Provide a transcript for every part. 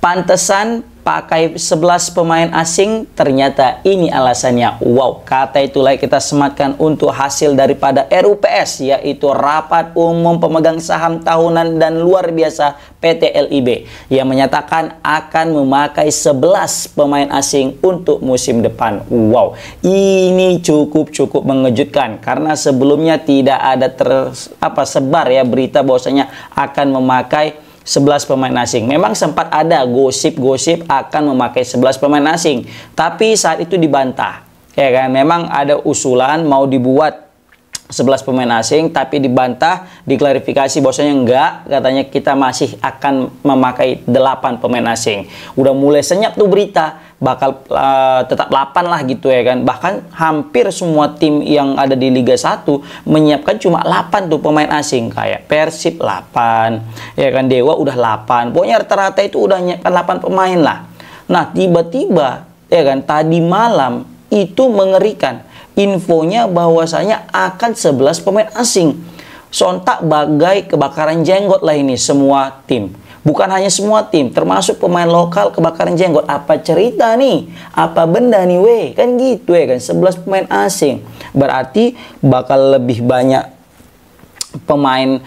Pantesan pakai 11 pemain asing, ternyata ini alasannya. Wow, kata itulah kita sematkan untuk hasil daripada RUPS, yaitu Rapat Umum Pemegang Saham Tahunan dan Luar Biasa PT LIB, yang menyatakan akan memakai 11 pemain asing untuk musim depan. Wow, ini cukup mengejutkan, karena sebelumnya tidak ada sebar ya berita bahwasanya akan memakai 11 pemain asing. Memang sempat ada gosip-gosip akan memakai 11 pemain asing, tapi saat itu dibantah. Ya kan, memang ada usulan mau dibuat 11 pemain asing, tapi dibantah, diklarifikasi bahwasanya enggak, katanya kita masih akan memakai 8 pemain asing. Udah mulai senyap tuh berita bakal tetap 8 lah gitu ya kan. Bahkan hampir semua tim yang ada di Liga 1 menyiapkan cuma 8 tuh pemain asing, kayak Persib 8, ya kan, Dewa udah 8. Pokoknya rata-rata itu udah nyiapkan 8 pemain lah. Nah, tiba-tiba ya kan tadi malam itu mengerikan. Infonya bahwasanya akan 11 pemain asing. Sontak bagai kebakaran jenggot lah ini semua tim. Bukan hanya semua tim, termasuk pemain lokal kebakaran jenggot. Apa cerita nih? Apa benda nih weh? Kan gitu ya kan, 11 pemain asing. Berarti bakal lebih banyak pemain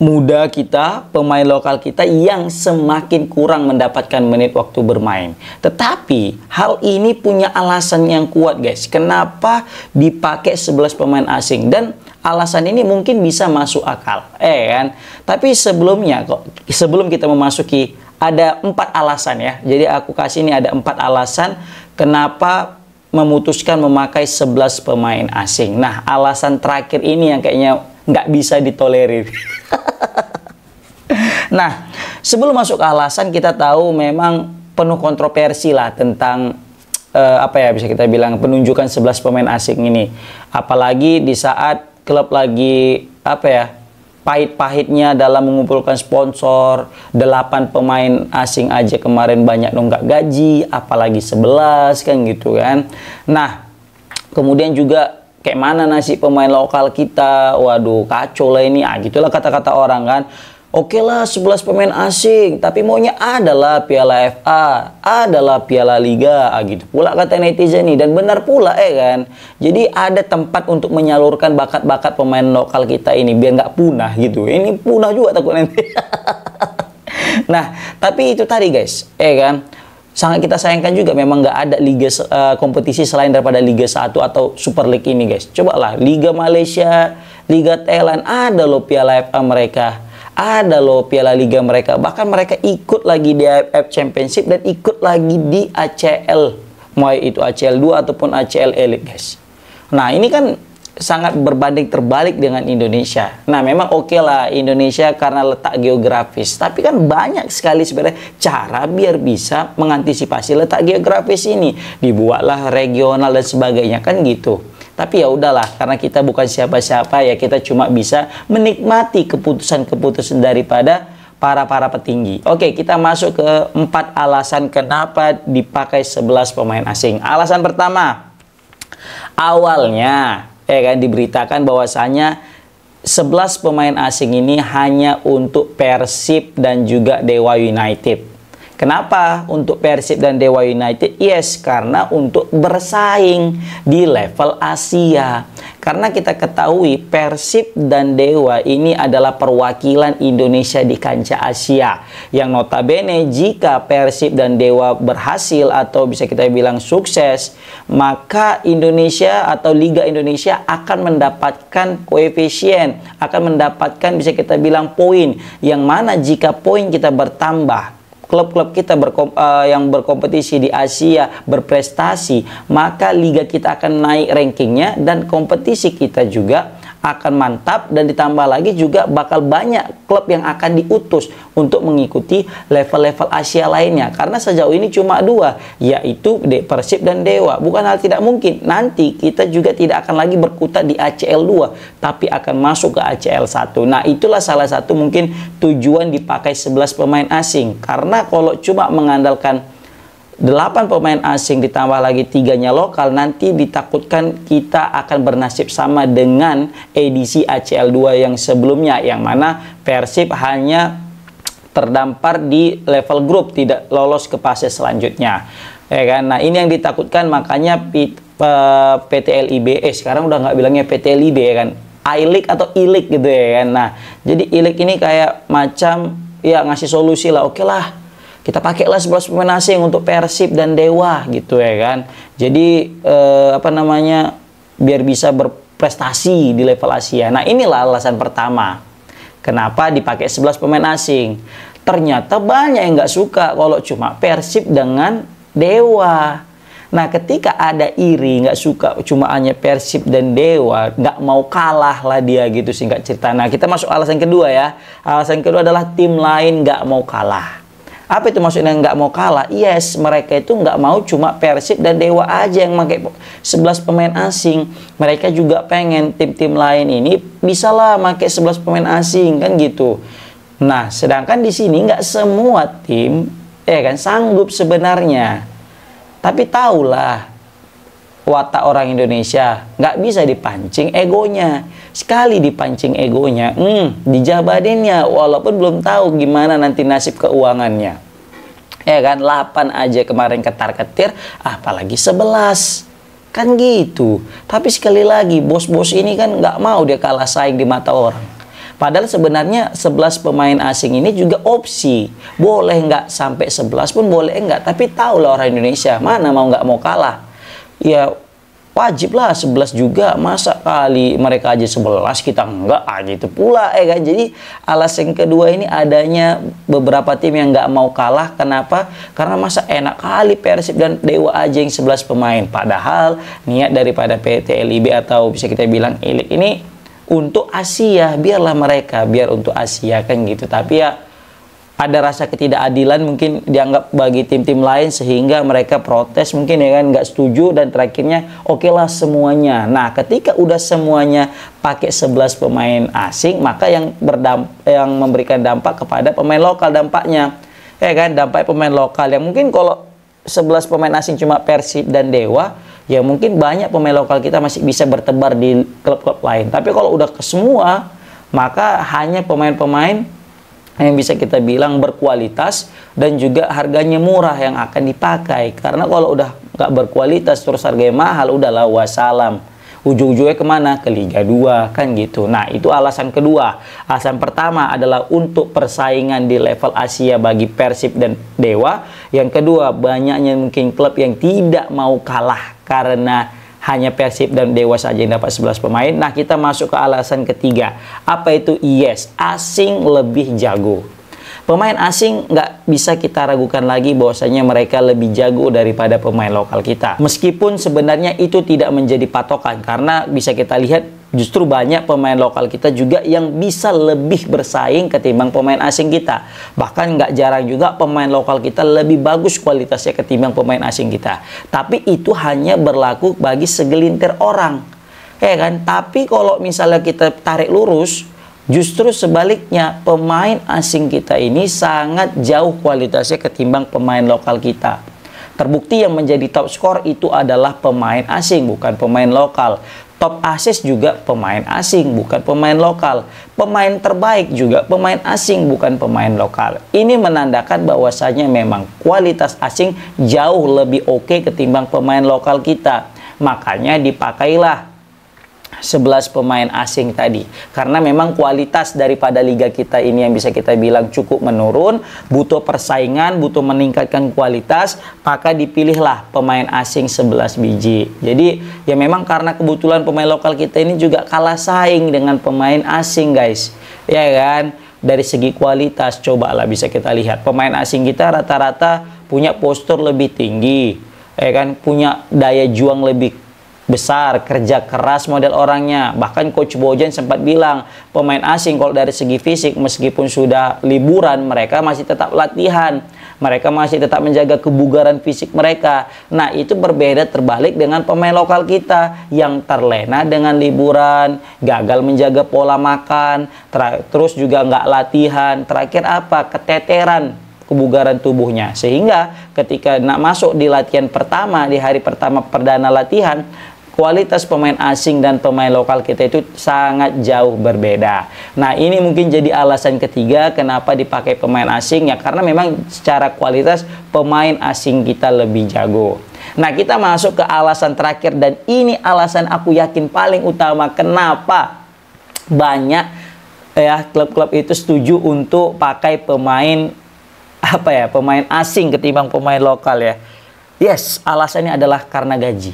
muda kita, pemain lokal kita yang semakin kurang mendapatkan menit waktu bermain. Tetapi hal ini punya alasan yang kuat guys. Kenapa dipakai 11 pemain asing? Dan alasan ini mungkin bisa masuk akal, kan? Tapi sebelumnya sebelum kita memasuki, ada 4 alasan ya. Jadi aku kasih ini ada 4 alasan kenapa memutuskan memakai 11 pemain asing. Nah, alasan terakhir ini yang kayaknya nggak bisa ditolerir. Nah, sebelum masuk ke alasan, kita tahu memang penuh kontroversi lah tentang bisa kita bilang penunjukan 11 pemain asing ini. Apalagi di saat klub lagi pahit-pahitnya dalam mengumpulkan sponsor. 8 pemain asing aja kemarin banyak nunggak gaji, apalagi 11 kan gitu kan. Nah, kemudian juga kayak mana nasib pemain lokal kita? Waduh, kacau lah ini. Gitulah kata-kata orang kan. Oke lah 11 pemain asing, tapi maunya adalah Piala FA, adalah Piala Liga, gitu pula kata netizen nih. Dan benar pula kan. Jadi ada tempat untuk menyalurkan bakat-bakat pemain lokal kita ini biar nggak punah gitu. Ini punah juga takut nanti. Nah, tapi itu tadi guys, kan. Sangat kita sayangkan juga memang nggak ada liga kompetisi selain daripada Liga 1 atau Super League ini guys. Cobalah Liga Malaysia, Liga Thailand, ada loh Piala FA mereka, ada loh Piala Liga mereka, bahkan mereka ikut lagi di AFF Championship dan ikut lagi di ACL, mau itu ACL 2 ataupun ACL Elite guys. Nah, ini kan sangat berbanding terbalik dengan Indonesia. Nah, memang oke lah Indonesia karena letak geografis, tapi kan banyak sekali sebenarnya cara biar bisa mengantisipasi letak geografis ini. Dibuatlah regional dan sebagainya kan gitu. Tapi ya udahlah, karena kita bukan siapa-siapa ya, kita cuma bisa menikmati keputusan-keputusan daripada para petinggi. Oke, kita masuk ke 4 alasan kenapa dipakai 11 pemain asing. Alasan pertama, awalnya kan diberitakan bahwasanya 11 pemain asing ini hanya untuk Persib dan juga Dewa United. Kenapa untuk Persib dan Dewa United? Yes, karena untuk bersaing di level Asia. Karena kita ketahui Persib dan Dewa ini adalah perwakilan Indonesia di kancah Asia. Yang notabene jika Persib dan Dewa berhasil atau bisa kita bilang sukses, maka Indonesia atau Liga Indonesia akan mendapatkan koefisien, akan mendapatkan bisa kita bilang poin. Yang mana jika poin kita bertambah, klub-klub kita yang berkompetisi di Asia berprestasi, maka liga kita akan naik rankingnya dan kompetisi kita juga akan mantap, dan ditambah lagi juga bakal banyak klub yang akan diutus untuk mengikuti level-level Asia lainnya. Karena sejauh ini cuma 2, yaitu Persib dan Dewa. Bukan hal tidak mungkin nanti kita juga tidak akan lagi berkutat di ACL 2, tapi akan masuk ke ACL 1. Nah, itulah salah satu mungkin tujuan dipakai 11 pemain asing. Karena kalau cuma mengandalkan 8 pemain asing ditambah lagi 3-nya lokal, nanti ditakutkan kita akan bernasib sama dengan edisi ACL 2 yang sebelumnya, yang mana Persib hanya terdampar di level grup, tidak lolos ke fase selanjutnya. Ya kan? Nah, ini yang ditakutkan, makanya PT LIB, sekarang udah nggak bilangnya PT LIB ya kan, I-League atau I-League gitu ya kan. Nah, jadi I-League ini kayak macam ya ngasih solusi lah, oke lah kita pakailah 11 pemain asing untuk Persib dan Dewa gitu ya kan. Jadi apa namanya, biar bisa berprestasi di level Asia. Nah, inilah alasan pertama kenapa dipakai 11 pemain asing. Ternyata banyak yang nggak suka kalau cuma Persib dengan Dewa. Nah, ketika ada iri, nggak suka cuma hanya Persib dan Dewa, nggak mau kalah lah dia gitu, singkat cerita. Nah, kita masuk alasan kedua ya. Alasan kedua adalah tim lain nggak mau kalah. Apa itu maksudnya nggak mau kalah? Yes, mereka itu nggak mau cuma Persib dan Dewa aja yang pakai 11 pemain asing. Mereka juga pengen tim-tim lain ini bisalah pakai 11 pemain asing kan gitu. Nah, sedangkan di sini nggak semua tim ya kan sanggup sebenarnya. Tapi tahulah watak orang Indonesia, nggak bisa dipancing egonya. Sekali dipancing egonya, dijabarinnya walaupun belum tahu gimana nanti nasib keuangannya. Ya kan, 8 aja kemarin ketar-ketir, apalagi 11. Kan gitu. Tapi sekali lagi, bos-bos ini kan nggak mau dia kalah saing di mata orang. Padahal sebenarnya 11 pemain asing ini juga opsi. Boleh nggak sampai 11 pun boleh enggak. Tapi tahulah orang Indonesia, mana mau nggak mau kalah. Ya wajib lah 11 juga, masa kali mereka aja 11 kita enggak aja itu pula kan. Jadi alasan kedua ini adanya beberapa tim yang nggak mau kalah. Kenapa? Karena masa enak kali Persib dan Dewa aja yang 11 pemain, padahal niat daripada PT LIB atau bisa kita bilang I-League ini untuk Asia, biarlah mereka biar untuk Asia kan gitu. Tapi ya ada rasa ketidakadilan mungkin dianggap bagi tim-tim lain sehingga mereka protes mungkin ya kan, nggak setuju, dan terakhirnya oke lah semuanya. Nah, ketika udah semuanya pakai 11 pemain asing, maka yang memberikan dampak kepada pemain lokal dampaknya. Ya kan, dampak pemain lokal yang mungkin kalau 11 pemain asing cuma Persib dan Dewa, ya mungkin banyak pemain lokal kita masih bisa bertebar di klub-klub lain. Tapi kalau udah ke semua, maka hanya pemain-pemain yang bisa kita bilang berkualitas dan juga harganya murah yang akan dipakai. Karena kalau udah nggak berkualitas terus harganya mahal, udahlah wassalam. Ujung-ujungnya kemana? Ke Liga 2 kan gitu. Nah, itu alasan kedua. Alasan pertama adalah untuk persaingan di level Asia bagi Persib dan Dewa. Yang kedua, banyaknya mungkin klub yang tidak mau kalah karena hanya Persib dan Dewa saja yang dapat 11 pemain. Nah, kita masuk ke alasan ketiga. Apa itu? Yes, asing lebih jago. Pemain asing nggak bisa kita ragukan lagi bahwasanya mereka lebih jago daripada pemain lokal kita. Meskipun sebenarnya itu tidak menjadi patokan, karena bisa kita lihat justru banyak pemain lokal kita juga yang bisa lebih bersaing ketimbang pemain asing kita. Bahkan nggak jarang juga pemain lokal kita lebih bagus kualitasnya ketimbang pemain asing kita. Tapi itu hanya berlaku bagi segelintir orang, ya kan? Tapi kalau misalnya kita tarik lurus, justru sebaliknya, pemain asing kita ini sangat jauh kualitasnya ketimbang pemain lokal kita. Terbukti yang menjadi top skor itu adalah pemain asing, bukan pemain lokal. Top assist juga pemain asing, bukan pemain lokal. Pemain terbaik juga pemain asing, bukan pemain lokal. Ini menandakan bahwasanya memang kualitas asing jauh lebih oke ketimbang pemain lokal kita. Makanya dipakailah 11 pemain asing tadi, karena memang kualitas daripada liga kita ini yang bisa kita bilang cukup menurun, butuh persaingan, butuh meningkatkan kualitas, maka dipilihlah pemain asing 11 biji. Jadi ya memang karena kebetulan pemain lokal kita ini juga kalah saing dengan pemain asing, guys, ya kan. Dari segi kualitas cobalah bisa kita lihat pemain asing kita rata-rata punya postur lebih tinggi, ya kan, punya daya juang lebih besar, kerja keras model orangnya. Bahkan Coach Bojan sempat bilang pemain asing kalau dari segi fisik meskipun sudah liburan mereka masih tetap latihan, mereka masih tetap menjaga kebugaran fisik mereka. Nah, itu berbeda terbalik dengan pemain lokal kita yang terlena dengan liburan, gagal menjaga pola makan, terus juga nggak latihan, terakhir apa? Keteteran kebugaran tubuhnya, sehingga ketika nak masuk di latihan pertama, di hari pertama perdana latihan, kualitas pemain asing dan pemain lokal kita itu sangat jauh berbeda. Nah, ini mungkin jadi alasan ketiga kenapa dipakai pemain asing ya, karena memang secara kualitas pemain asing kita lebih jago. Nah, kita masuk ke alasan terakhir, dan ini alasan aku yakin paling utama kenapa banyak ya klub-klub itu setuju untuk pakai pemain pemain asing ketimbang pemain lokal ya. Yes, alasannya adalah karena gaji.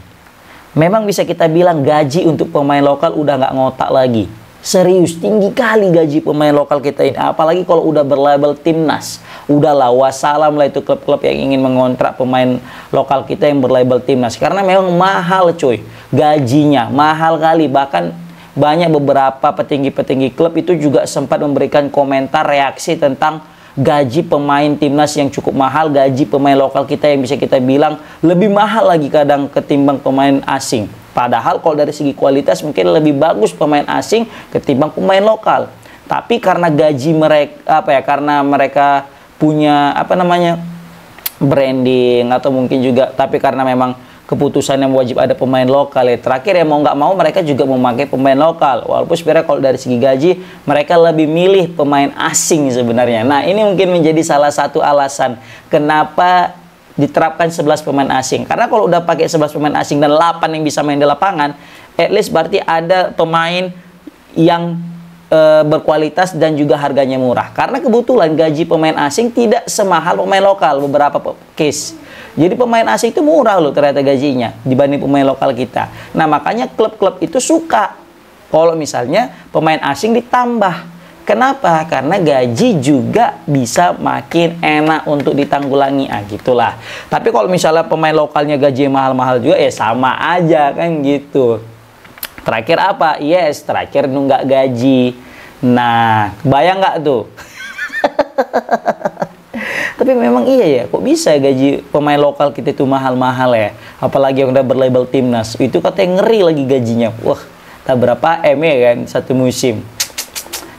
Memang bisa kita bilang gaji untuk pemain lokal udah nggak ngotak lagi. Serius, tinggi kali gaji pemain lokal kita ini. Apalagi kalau udah berlabel timnas. Udahlah, wassalam lah itu klub-klub yang ingin mengontrak pemain lokal kita yang berlabel timnas. Karena memang mahal cuy. Gajinya mahal kali. Bahkan banyak beberapa petinggi-petinggi klub itu juga sempat memberikan komentar reaksi tentang gaji pemain timnas yang cukup mahal, gaji pemain lokal kita yang bisa kita bilang lebih mahal lagi kadang ketimbang pemain asing. Padahal kalau dari segi kualitas mungkin lebih bagus pemain asing ketimbang pemain lokal. Tapi karena gaji mereka karena mereka punya branding atau mungkin juga karena memang keputusan yang wajib ada pemain lokal ya. Terakhir ya mau nggak mau mereka juga memakai pemain lokal. Walaupun sebenarnya kalau dari segi gaji mereka lebih milih pemain asing sebenarnya. Nah, ini mungkin menjadi salah satu alasan kenapa diterapkan 11 pemain asing. Karena kalau udah pakai 11 pemain asing dan 8 yang bisa main di lapangan, at least berarti ada pemain yang berkualitas dan juga harganya murah. Karena kebetulan gaji pemain asing tidak semahal pemain lokal beberapa case. Jadi pemain asing itu murah loh ternyata gajinya dibanding pemain lokal kita. Nah, makanya klub-klub itu suka kalau misalnya pemain asing ditambah. Kenapa? Karena gaji juga bisa makin enak untuk ditanggulangi. Gitulah. Tapi kalau misalnya pemain lokalnya gaji mahal-mahal juga ya sama aja kan gitu. Terakhir apa? Yes, terakhir nunggak gaji. Nah, bayang nggak tuh? Tapi memang iya ya, kok bisa gaji pemain lokal kita itu mahal-mahal ya. Apalagi yang udah berlabel timnas. Itu katanya ngeri lagi gajinya. Wah, tak berapa M ya kan satu musim.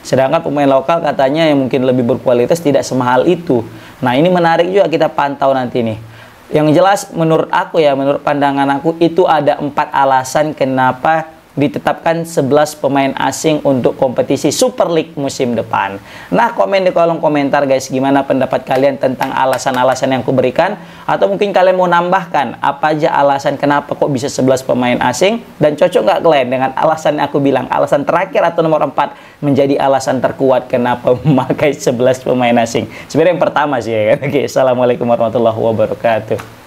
Sedangkan pemain lokal katanya yang mungkin lebih berkualitas tidak semahal itu. Nah, ini menarik juga kita pantau nanti nih. Yang jelas menurut aku ya, menurut pandangan aku itu ada 4 alasan kenapa ditetapkan 11 pemain asing untuk kompetisi Super League musim depan. Nah, komen di kolom komentar guys, gimana pendapat kalian tentang alasan-alasan yang aku berikan, atau mungkin kalian mau nambahkan apa aja alasan kenapa kok bisa 11 pemain asing, dan cocok nggak kalian dengan alasan yang aku bilang, alasan terakhir atau nomor 4 menjadi alasan terkuat kenapa memakai 11 pemain asing. Sebenarnya yang pertama sih ya kan. Oke, assalamualaikum warahmatullahi wabarakatuh.